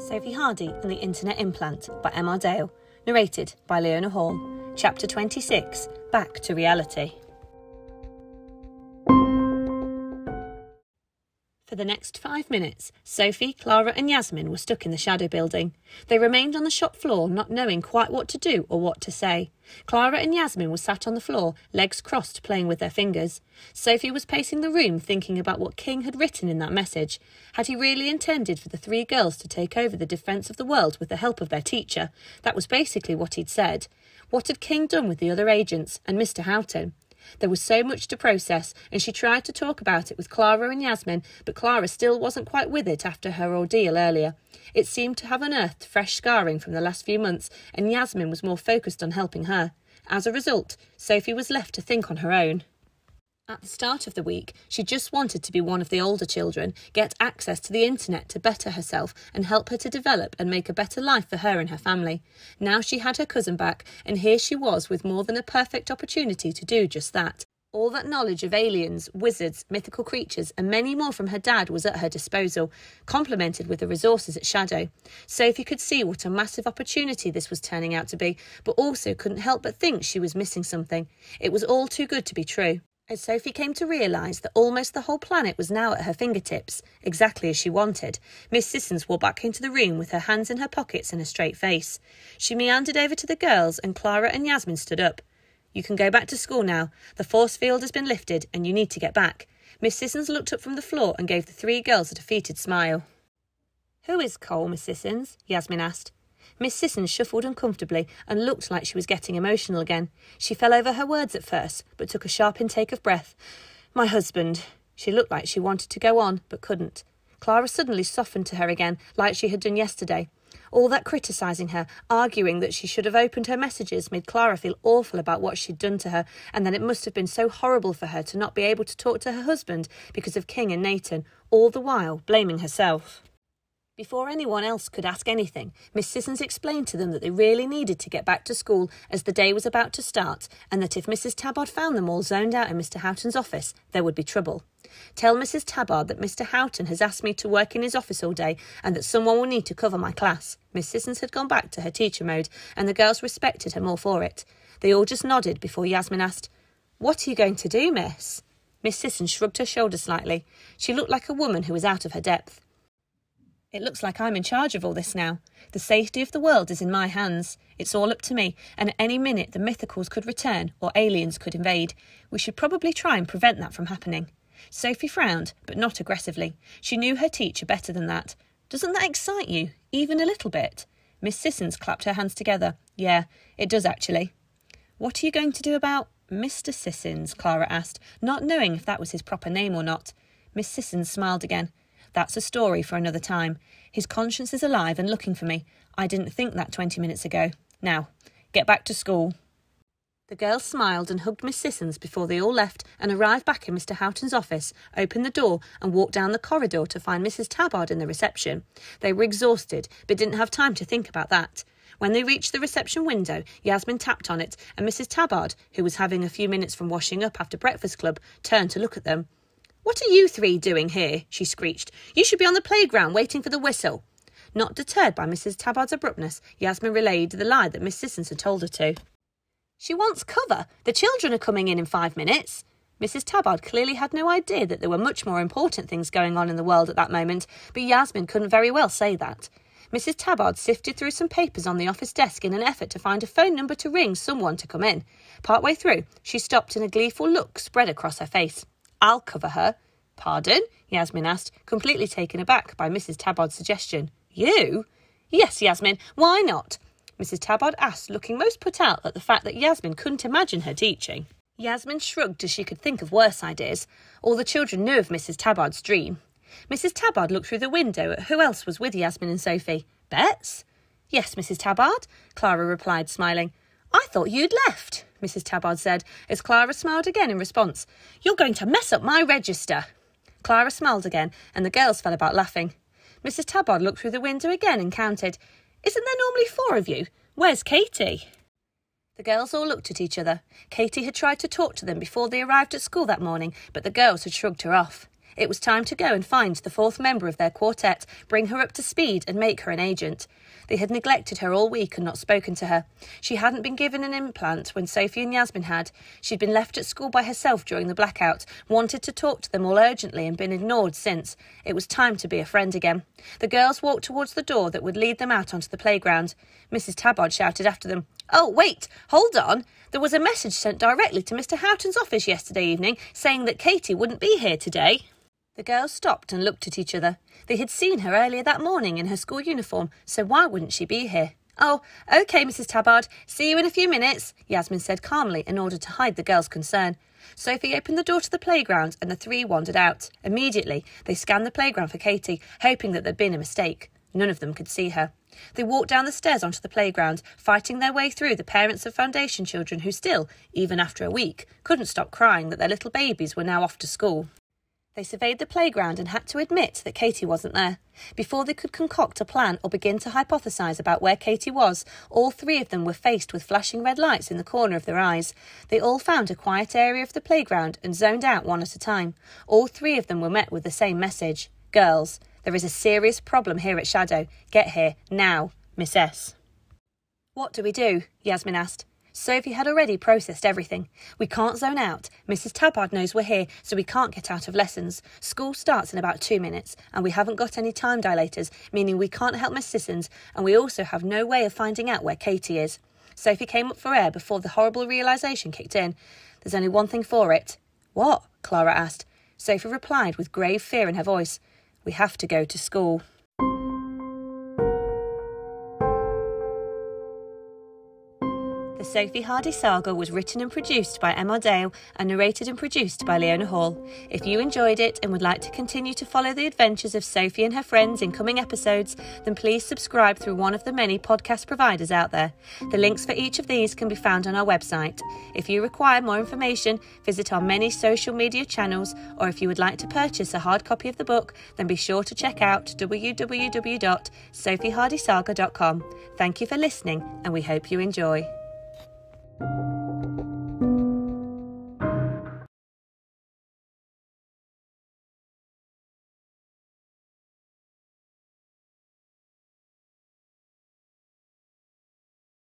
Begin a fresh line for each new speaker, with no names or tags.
Sophie Hardy and the Internet Implant by M.R. Dale, narrated by Leona Hall. Chapter 26, Back to Reality. For the next 5 minutes, Sophie, Clara and Yasmin were stuck in the shadow building. They remained on the shop floor, not knowing quite what to do or what to say. Clara and Yasmin were sat on the floor, legs crossed, playing with their fingers. Sophie was pacing the room, thinking about what King had written in that message. Had he really intended for the 3 girls to take over the defence of the world with the help of their teacher? That was basically what he'd said. What had King done with the other agents and Mr. Houghton? There was so much to process, and she tried to talk about it with Clara and Yasmin, but Clara still wasn't quite with it after her ordeal earlier. It seemed to have unearthed fresh scarring from the last few months, and Yasmin was more focused on helping her. As a result, Sophie was left to think on her own. At the start of the week, she just wanted to be one of the older children, get access to the internet to better herself and help her to develop and make a better life for her and her family. Now she had her cousin back, and here she was with more than a perfect opportunity to do just that. All that knowledge of aliens, wizards, mythical creatures and many more from her dad was at her disposal, complemented with the resources at Shadow. Sophie could see what a massive opportunity this was turning out to be, but also couldn't help but think she was missing something. It was all too good to be true. As Sophie came to realise that almost the whole planet was now at her fingertips, exactly as she wanted, Miss Sissons walked back into the room with her hands in her pockets and a straight face. She meandered over to the girls and Clara and Yasmin stood up. "You can go back to school now. The force field has been lifted and you need to get back." Miss Sissons looked up from the floor and gave the 3 girls a defeated smile. "Who is Cole, Miss Sissons?" Yasmin asked. Miss Sissons shuffled uncomfortably and looked like she was getting emotional again. She fell over her words at first, but took a sharp intake of breath. "My husband." She looked like she wanted to go on, but couldn't. Clara suddenly softened to her again, like she had done yesterday. All that criticising her, arguing that she should have opened her messages, made Clara feel awful about what she'd done to her, and that it must have been so horrible for her to not be able to talk to her husband because of King and Nathan, all the while blaming herself. Before anyone else could ask anything, Miss Sissons explained to them that they really needed to get back to school as the day was about to start, and that if Mrs. Tabard found them all zoned out in Mr. Houghton's office, there would be trouble. "Tell Mrs. Tabard that Mr. Houghton has asked me to work in his office all day and that someone will need to cover my class." Miss Sissons had gone back to her teacher mode, and the girls respected her more for it. They all just nodded before Yasmin asked, "What are you going to do, miss?" Miss Sissons shrugged her shoulders slightly. She looked like a woman who was out of her depth. "It looks like I'm in charge of all this now. The safety of the world is in my hands. It's all up to me, and at any minute the mythicals could return or aliens could invade. We should probably try and prevent that from happening." Sophie frowned, but not aggressively. She knew her teacher better than that. "Doesn't that excite you, even a little bit?" Miss Sissons clapped her hands together. "Yeah, it does actually." "What are you going to do about Mr. Sissons?" Clara asked, not knowing if that was his proper name or not. Miss Sissons smiled again. "That's a story for another time. His conscience is alive and looking for me. I didn't think that 20 minutes ago. Now, get back to school." The girls smiled and hugged Miss Sissons before they all left and arrived back in Mr. Houghton's office, opened the door and walked down the corridor to find Mrs. Tabard in the reception. They were exhausted, but didn't have time to think about that. When they reached the reception window, Yasmin tapped on it, and Mrs. Tabard, who was having a few minutes from washing up after breakfast club, turned to look at them. "What are you 3 doing here?" she screeched. "You should be on the playground waiting for the whistle." Not deterred by Mrs. Tabard's abruptness, Yasmin relayed the lie that Miss Sissons had told her to. "She wants cover. The children are coming in 5 minutes." Mrs. Tabard clearly had no idea that there were much more important things going on in the world at that moment, but Yasmin couldn't very well say that. Mrs. Tabard sifted through some papers on the office desk in an effort to find a phone number to ring someone to come in. Partway through, she stopped and a gleeful look spread across her face. "I'll cover her." "Pardon?" Yasmin asked, completely taken aback by Mrs. Tabard's suggestion. "You?" "Yes, Yasmin. Why not?" Mrs. Tabard asked, looking most put out at the fact that Yasmin couldn't imagine her teaching. Yasmin shrugged as she could think of worse ideas. All the children knew of Mrs. Tabard's dream. Mrs. Tabard looked through the window at who else was with Yasmin and Sophie. "Bets?" "Yes, Mrs. Tabard," Clara replied, smiling. "I thought you'd left," Mrs. Tabard said, as Clara smiled again in response. "You're going to mess up my register." Clara smiled again, and the girls fell about laughing. Mrs. Tabard looked through the window again and counted. "Isn't there normally 4 of you? Where's Katie?" The girls all looked at each other. Katie had tried to talk to them before they arrived at school that morning, but the girls had shrugged her off. It was time to go and find the fourth member of their quartet, bring her up to speed and make her an agent. They had neglected her all week and not spoken to her. She hadn't been given an implant when Sophie and Yasmin had. She'd been left at school by herself during the blackout, wanted to talk to them all urgently and been ignored since. It was time to be a friend again. The girls walked towards the door that would lead them out onto the playground. Mrs. Tabard shouted after them, "Oh, wait, hold on. There was a message sent directly to Mr. Houghton's office yesterday evening saying that Katie wouldn't be here today." The girls stopped and looked at each other. They had seen her earlier that morning in her school uniform, so why wouldn't she be here? "Oh, OK, Mrs. Tabard. See you in a few minutes," Yasmin said calmly in order to hide the girls' concern. Sophie opened the door to the playground and the three wandered out. Immediately, they scanned the playground for Katie, hoping that there'd been a mistake. None of them could see her. They walked down the stairs onto the playground, fighting their way through the parents of foundation children who still, even after a week, couldn't stop crying that their little babies were now off to school. They surveyed the playground and had to admit that Katie wasn't there. Before they could concoct a plan or begin to hypothesise about where Katie was, all three of them were faced with flashing red lights in the corner of their eyes. They all found a quiet area of the playground and zoned out one at a time. All three of them were met with the same message. "Girls, there is a serious problem here at Shadow. Get here, now. Miss S." "What do we do?" Yasmin asked. Sophie had already processed everything. "We can't zone out. Mrs. Tabard knows we're here, so we can't get out of lessons. School starts in about 2 minutes, and we haven't got any time dilators, meaning we can't help Miss Sissons, and we also have no way of finding out where Katie is." Sophie came up for air before the horrible realisation kicked in. "There's only one thing for it." "What?" Clara asked. Sophie replied with grave fear in her voice. "We have to go to school." The Sophie Hardy saga was written and produced by Emma Dale and narrated and produced by Leona Hall. If you enjoyed it and would like to continue to follow the adventures of Sophie and her friends in coming episodes, then please subscribe through one of the many podcast providers out there. The links for each of these can be found on our website. If you require more information, visit our many social media channels, or if you would like to purchase a hard copy of the book, then be sure to check out www.sophiehardysaga.com. Thank you for listening, and we hope you enjoy.